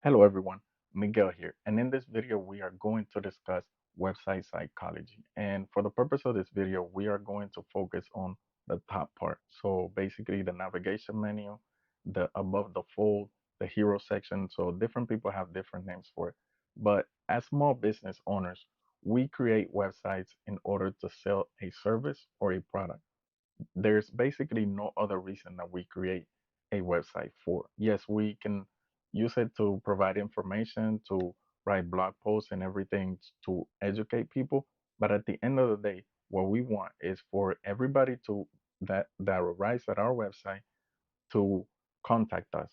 Hello everyone, Miguel here, and in this video we are going to discuss website psychology. And for the purpose of this video, we are going to focus on the top part. So basically the navigation menu, the above the fold, the hero section. So different people have different names for it. But as small business owners, we create websites in order to sell a service or a product. There's basically no other reason that we create a website for. Yes, we can use it to provide information, to write blog posts and everything to educate people. But at the end of the day, what we want is for everybody to that arrives at our website to contact us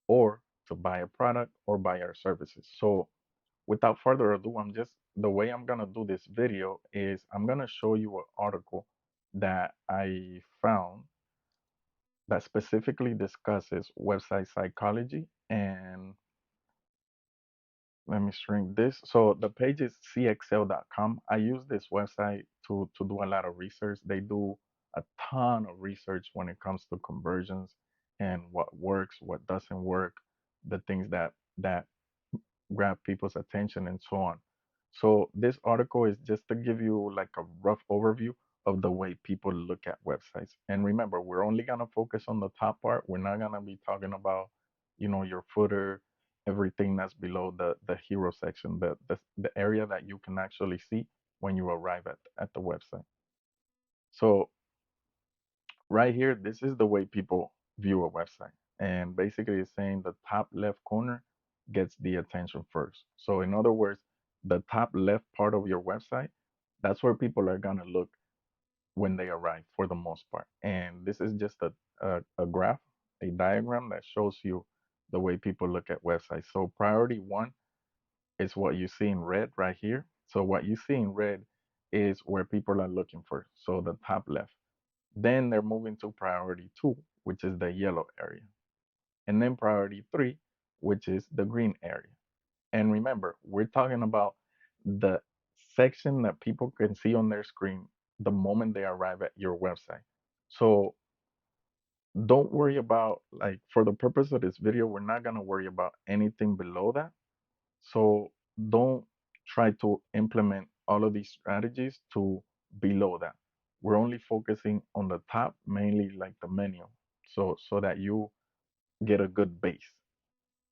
or to buy a product or buy our services. So without further ado, the way I'm gonna do this video is I'm gonna show you an article that I found that specifically discusses website psychology. And let me shrink this. So the page is cxl.com. I use this website to do a lot of research. They do a ton of research when it comes to conversions and what works, what doesn't work, the things that grab people's attention and so on. So this article is just to give you like a rough overview of the way people look at websites. And remember, we're only gonna focus on the top part. We're not gonna be talking about, your footer, everything that's below the hero section, the area that you can actually see when you arrive at the website. So right here, this is the way people view a website. And basically, it's saying the top left corner gets the attention first. So, in other words, the top left part of your website, that's where people are going to look when they arrive for the most part. And this is just a graph, a diagram that shows you the way people look at websites. So, priority one is what you see in red right here. So, what you see in red is where people are looking for. So, the top left. Then they're moving to priority two, which is the yellow area. And then priority three, which is the green area. And remember, we're talking about the section that people can see on their screen the moment they arrive at your website. So don't worry about, like, for the purpose of this video, we're not going to worry about anything below that. So don't try to implement all of these strategies to below that. We're only focusing on the top, mainly like the menu, so that you get a good base.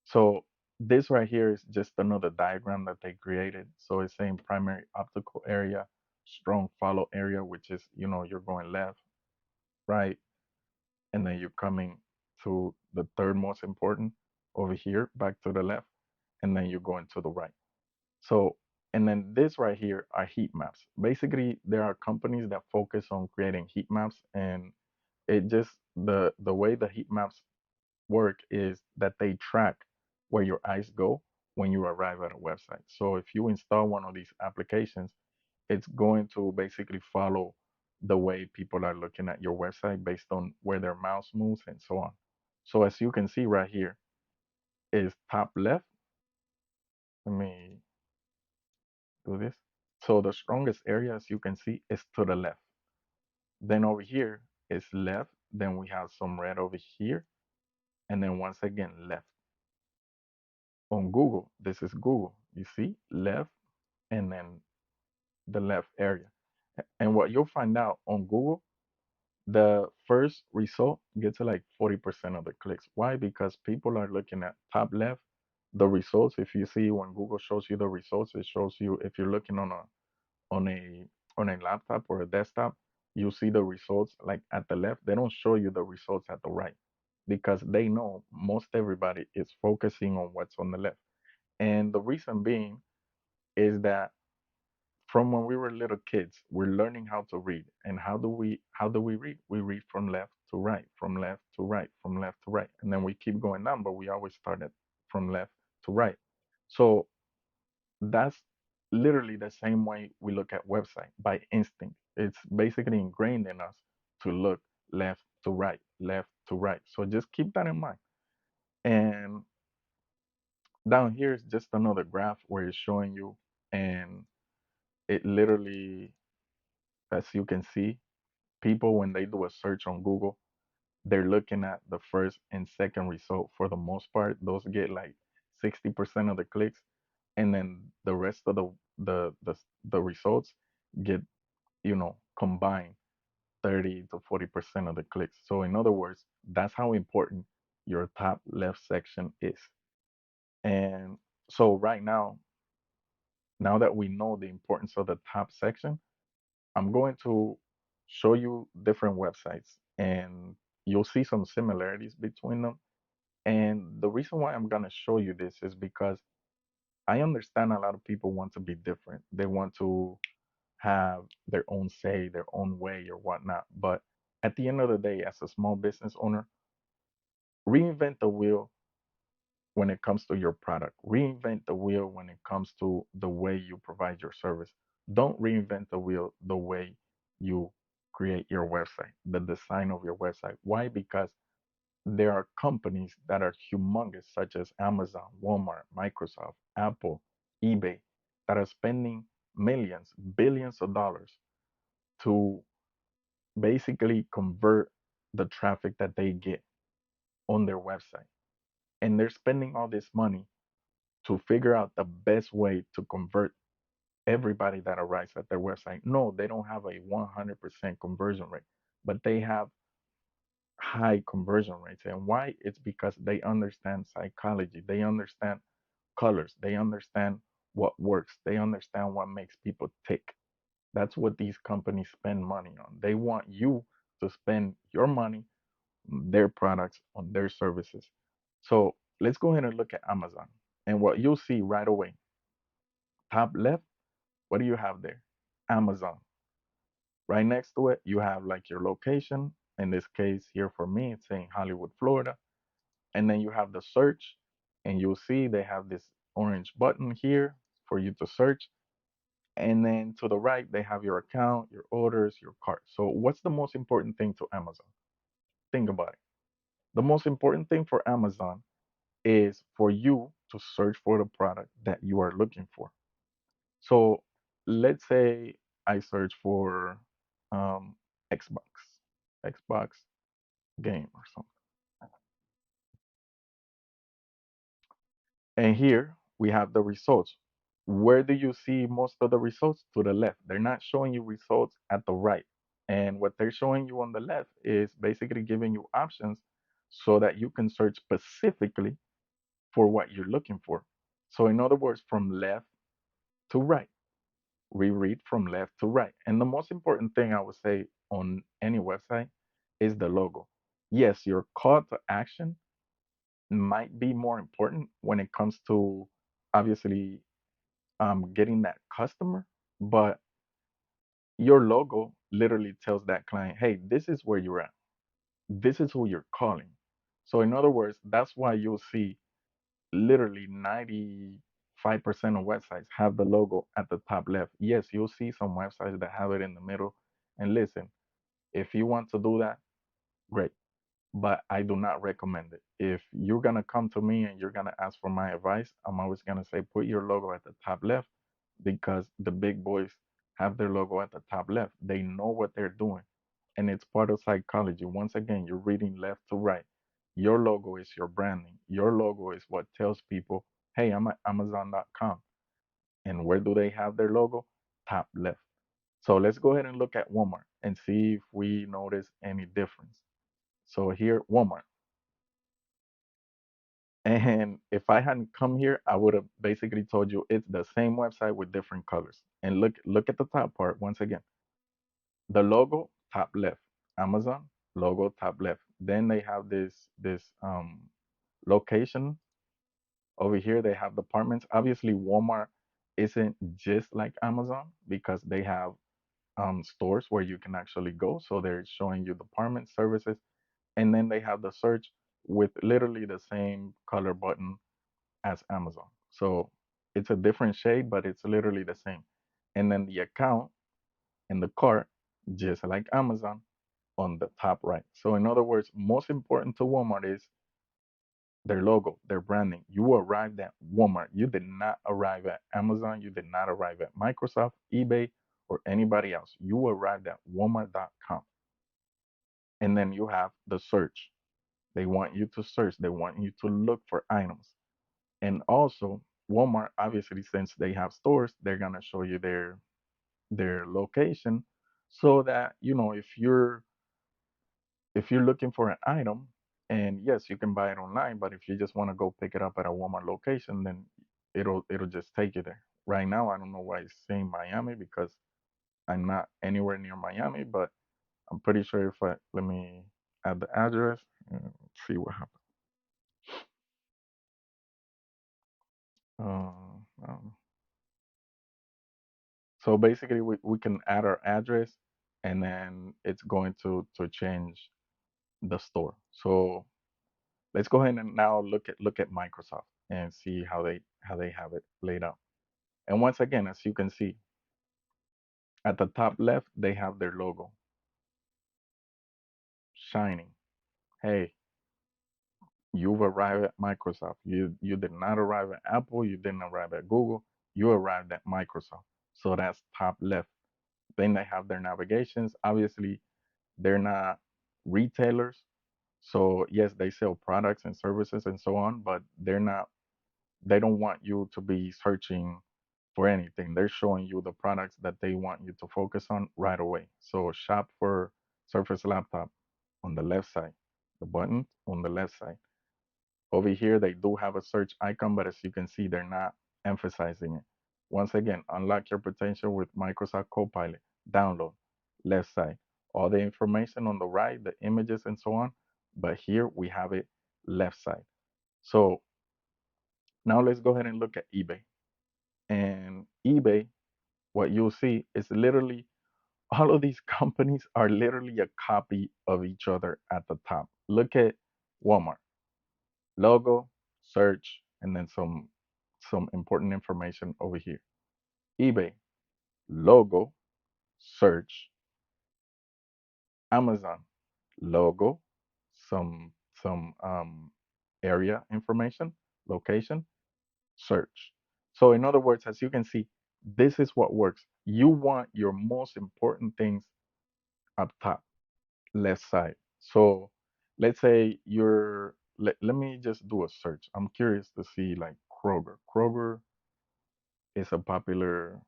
So this right here is just another diagram that they created. So it's saying primary optical area, strong follow area, which is, you're going left, right, and then you're coming to the third most important over here, back to the left, and then you're going to the right. So, and then this right here are heat maps. Basically, there are companies that focus on creating heat maps, and it just the way the heat maps work is that they track where your eyes go when you arrive at a website. So if you install one of these applications, it's going to basically follow the way people are looking at your website based on where their mouse moves and so on. So as you can see right here is top left. Let me do this. So the strongest area, as you can see, is to the left. Then over here is left. Then we have some red over here. And then once again, left. On Google, this is Google. You see, left and then the left area. And what you'll find out on Google, the first result gets like 40% of the clicks. Why? Because people are looking at top left, the results. If you see when Google shows you the results, it shows you if you're looking on a on a laptop or a desktop, you see the results like at the left. They don't show you the results at the right because they know most everybody is focusing on what's on the left. And the reason being is that from when we were little kids, we're learning how to read. And how do we read? We read from left to right, from left to right, from left to right. And then we keep going down, but we always started from left to right. So that's literally the same way we look at website by instinct. It's basically ingrained in us to look left to right, left to right. So just keep that in mind. And down here is just another graph where it's showing you, and it literally, as you can see, people when they do a search on Google, they're looking at the first and second result for the most part. Those get like 60% of the clicks, and then the rest of the results get, combined 30 to 40% of the clicks. So in other words, that's how important your top left section is. And so right now that we know the importance of the top section, I'm going to show you different websites and you'll see some similarities between them. And the reason why I'm going to show you this is because I understand a lot of people want to be different. They want to have their own say, their own way, or whatnot. But at the end of the day, as a small business owner, reinvent the wheel when it comes to your product. Reinvent the wheel when it comes to the way you provide your service. Don't reinvent the wheel the way you create your website, the design of your website. Why? Because there are companies that are humongous, such as Amazon, Walmart, Microsoft, Apple, eBay, that are spending millions, billions of dollars to basically convert the traffic that they get on their website. And they're spending all this money to figure out the best way to convert everybody that arrives at their website. No, they don't have a 100% conversion rate, but they have high conversion rates. And why? It's because they understand psychology, they understand colors, they understand what works, they understand what makes people tick. That's what these companies spend money on. They want you to spend your money on their products, on their services. So let's go ahead and look at Amazon. And what you'll see right away, top left, what do you have there? Amazon. Right next to it, you have like your location. In this case, here for me, it's saying Hollywood, Florida. And then you have the search, and you'll see they have this orange button here for you to search. And then to the right, they have your account, your orders, your cart. So, what's the most important thing to Amazon? Think about it. The most important thing for Amazon is for you to search for the product that you are looking for. So, let's say I search for um, Xbox, Xbox game or something. And here we have the results. Where do you see most of the results? To the left. They're not showing you results at the right. And what they're showing you on the left is basically giving you options so that you can search specifically for what you're looking for. So, in other words, from left to right, we read from left to right. And the most important thing I would say on any website is the logo. Yes, your call to action might be more important when it comes to obviously getting that customer, but your logo literally tells that client, hey, this is where you're at. This is who you're calling. So, in other words, that's why you'll see literally 95% of websites have the logo at the top left. Yes, you'll see some websites that have it in the middle. And listen, if you want to do that, great, but I do not recommend it. If you're gonna come to me and you're gonna ask for my advice, I'm always gonna say put your logo at the top left because the big boys have their logo at the top left. They know what they're doing, and it's part of psychology. Once again, you're reading left to right. Your logo is your branding. Your logo is what tells people, hey, I'm at Amazon.com. And where do they have their logo? Top left. So let's go ahead and look at Walmart and see if we notice any difference. So here, Walmart. And if I hadn't come here, I would have basically told you it's the same website with different colors. And look at the top part once again. The logo top left. Amazon logo top left. Then they have this location over here. They have departments. Obviously, Walmart isn't just like Amazon because they have stores where you can actually go. So they're showing you department services, and then they have the search with literally the same color button as Amazon. So it's a different shade, but it's literally the same. And then the account and the cart, just like Amazon, on the top right. So in other words, most important to Walmart is their logo, their branding. You arrived at Walmart. You did not arrive at Amazon. You did not arrive at Microsoft, eBay, or anybody else. You arrived at Walmart.com. And then you have the search. They want you to search. They want you to look for items. And also, Walmart, obviously, since they have stores, they're gonna show you their location, so that if you're looking for an item, and yes, you can buy it online, but if you just want to go pick it up at a Walmart location, then it'll just take you there. Right now, I don't know why it's saying Miami because I'm not anywhere near Miami, but I'm pretty sure if I let me add the address and see what happens. Um, so basically, we can add our address, and then it's going to change the store. So let's go ahead and now look at Microsoft and see how they have it laid out. And once again, as you can see, at the top left, they have their logo shining. Hey, you've arrived at Microsoft. You did not arrive at Apple, you didn't arrive at Google, you arrived at Microsoft. So that's top left. Then they have their navigations. Obviously, they're not retailers. So yes, they sell products and services and so on, but they don't want you to be searching for anything. They're showing you the products that they want you to focus on right away. So shop for Surface Laptop on the left side, the button on the left side. Over here, they do have a search icon, but as you can see, they're not emphasizing it. Once again, unlock your potential with Microsoft Copilot. Download, left side. All the information on the right, the images and so on, but here we have it left side. So now let's go ahead and look at eBay. And eBay, what you'll see is literally all of these companies are literally a copy of each other at the top. Look at Walmart, logo, search, and then some important information over here. eBay, logo, search, Amazon, logo, some area information, location, search. So in other words, as you can see, this is what works. You want your most important things up top, left side. So let's say let me just do a search. I'm curious to see like Kroger. Kroger is a popular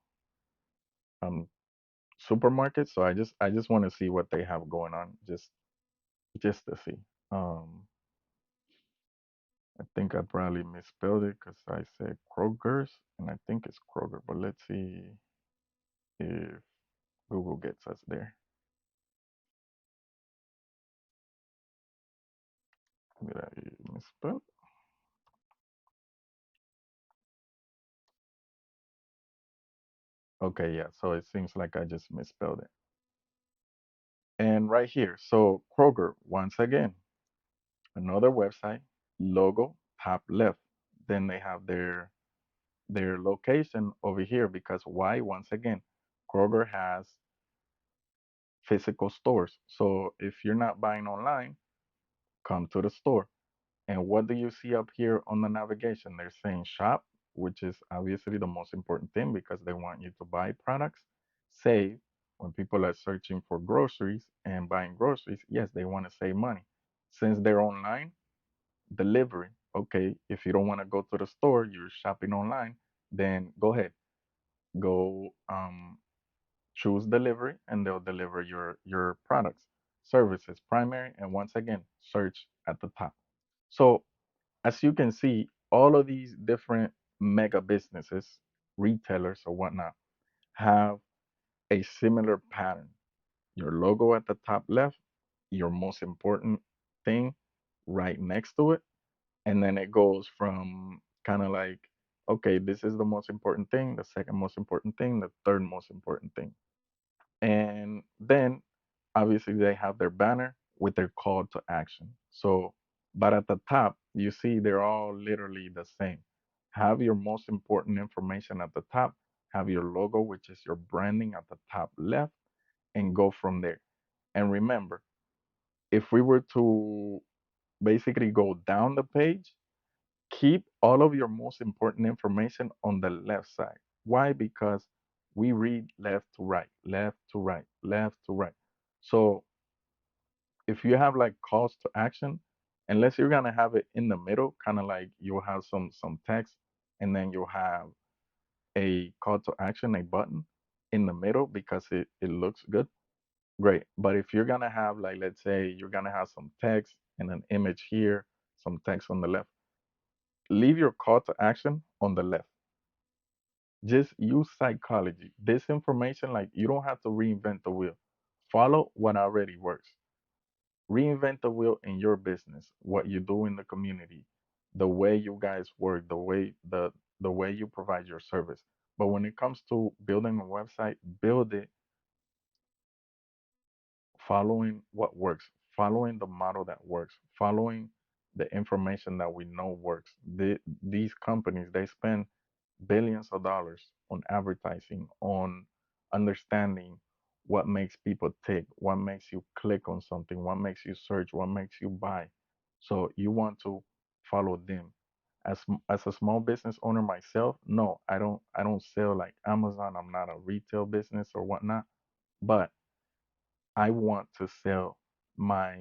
um supermarket, so I just want to see what they have going on, just to see. Um I think I probably misspelled it because I said Kroger's and I think it's Kroger, but let's see if Google gets us there. Did I misspell? Okay, yeah, so it seems like I just misspelled it. And right here, so Kroger, once again, another website, logo, top left. Then they have their location over here because why? Once again, Kroger has physical stores. So if you're not buying online, come to the store. And what do you see up here on the navigation? They're saying shop, which is obviously the most important thing because they want you to buy products. Save, when people are searching for groceries and buying groceries, yes, they want to save money. Since they're online, delivery. Okay, if you don't want to go to the store, you're shopping online, then go ahead, go choose delivery, and they'll deliver your products, services, primary, and once again, search at the top. So as you can see, all of these different mega businesses, retailers or whatnot, have a similar pattern. Your logo at the top left, your most important thing right next to it, and then it goes from kind of like, okay, this is the most important thing, the second most important thing, the third most important thing. And then obviously they have their banner with their call to action. So, but at the top, you see they're all literally the same. Have your most important information at the top, have your logo, which is your branding at the top left, and go from there. And remember, if we were to basically go down the page, keep all of your most important information on the left side. Why? Because we read left to right, left to right, left to right. So if you have like calls to action, Unless you're gonna have it in the middle, kind of like you'll have some text, and then you'll have a call to action, a button in the middle because it looks good. Great. But if you're gonna have, like, let's say you're gonna have some text and an image here, some text on the left, leave your call to action on the left. Just use psychology. This information, like, you don't have to reinvent the wheel. Follow what already works. Reinvent the wheel in your business, what you do in the community, the way you guys work, the way you provide your service. But when it comes to building a website, build it following what works, following the model that works, following the information that we know works. These companies, they spend billions of dollars on advertising, on understanding what makes people tick, what makes you click on something, what makes you search, what makes you buy. So you want to follow them. As a small business owner myself, no, I don't sell like Amazon. I'm not a retail business or whatnot, but I want to sell my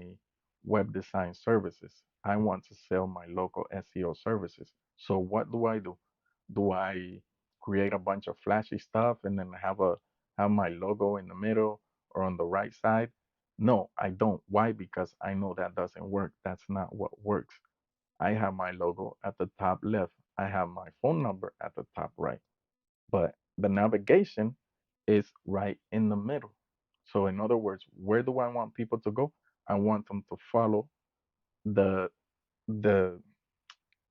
web design services. I want to sell my local SEO services. So what do I do? Do I create a bunch of flashy stuff and then have my logo in the middle or on the right side? No, I don't. Why? Because I know that doesn't work. That's not what works. I have my logo at the top left. I have my phone number at the top right, but the navigation is right in the middle. So in other words, where do I want people to go? I want them to follow the the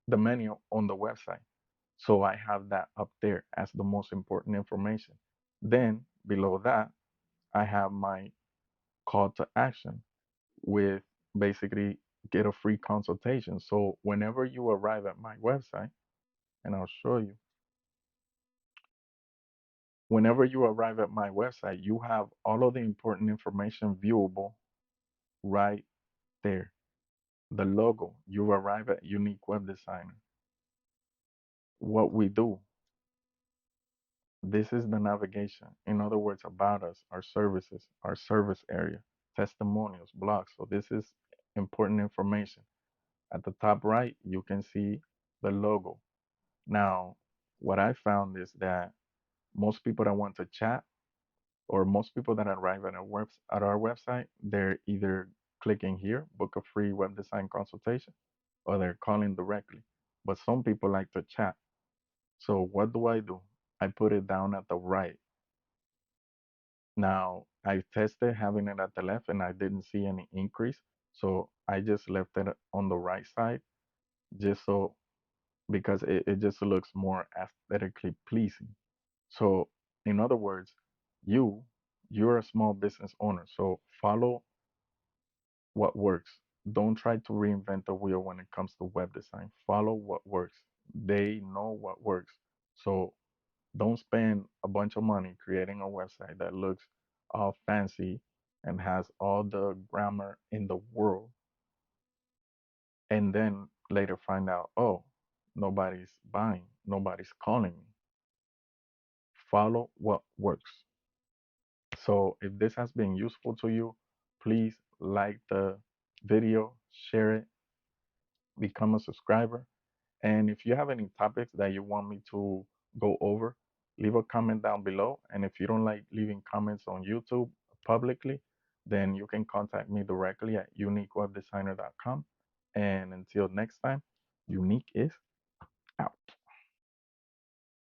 the menu on the website. So I have that up there as the most important information. Then below that, I have my call to action with basically get a free consultation. So whenever you arrive at my website, and I'll show you, whenever you arrive at my website, you have all of the important information viewable right there. The logo, you arrive at Unique Web Designer. What we do, this is the navigation. In other words, about us, our services, our service area, testimonials, blogs. So this is important information. At the top right, you can see the logo. Now, what I found is that most people that want to chat, or most people that arrive at our website, they're either clicking here, book a free web design consultation, or they're calling directly. But some people like to chat. So what do I do? I put it down at the right. Now, I tested having it at the left and I didn't see any increase. So I just left it on the right side, just so, because it just looks more aesthetically pleasing. So in other words, you you're a small business owner. So follow what works. Don't try to reinvent the wheel when it comes to web design. Follow what works. They know what works. So don't spend a bunch of money creating a website that looks all fancy and has all the grammar in the world, and then later find out, oh, nobody's buying, nobody's calling me. Follow what works. So if this has been useful to you, please like the video, share it, become a subscriber. And if you have any topics that you want me to go over, leave a comment down below. And if you don't like leaving comments on YouTube publicly, then you can contact me directly at uniquewebdesigner.com. And until next time, unique is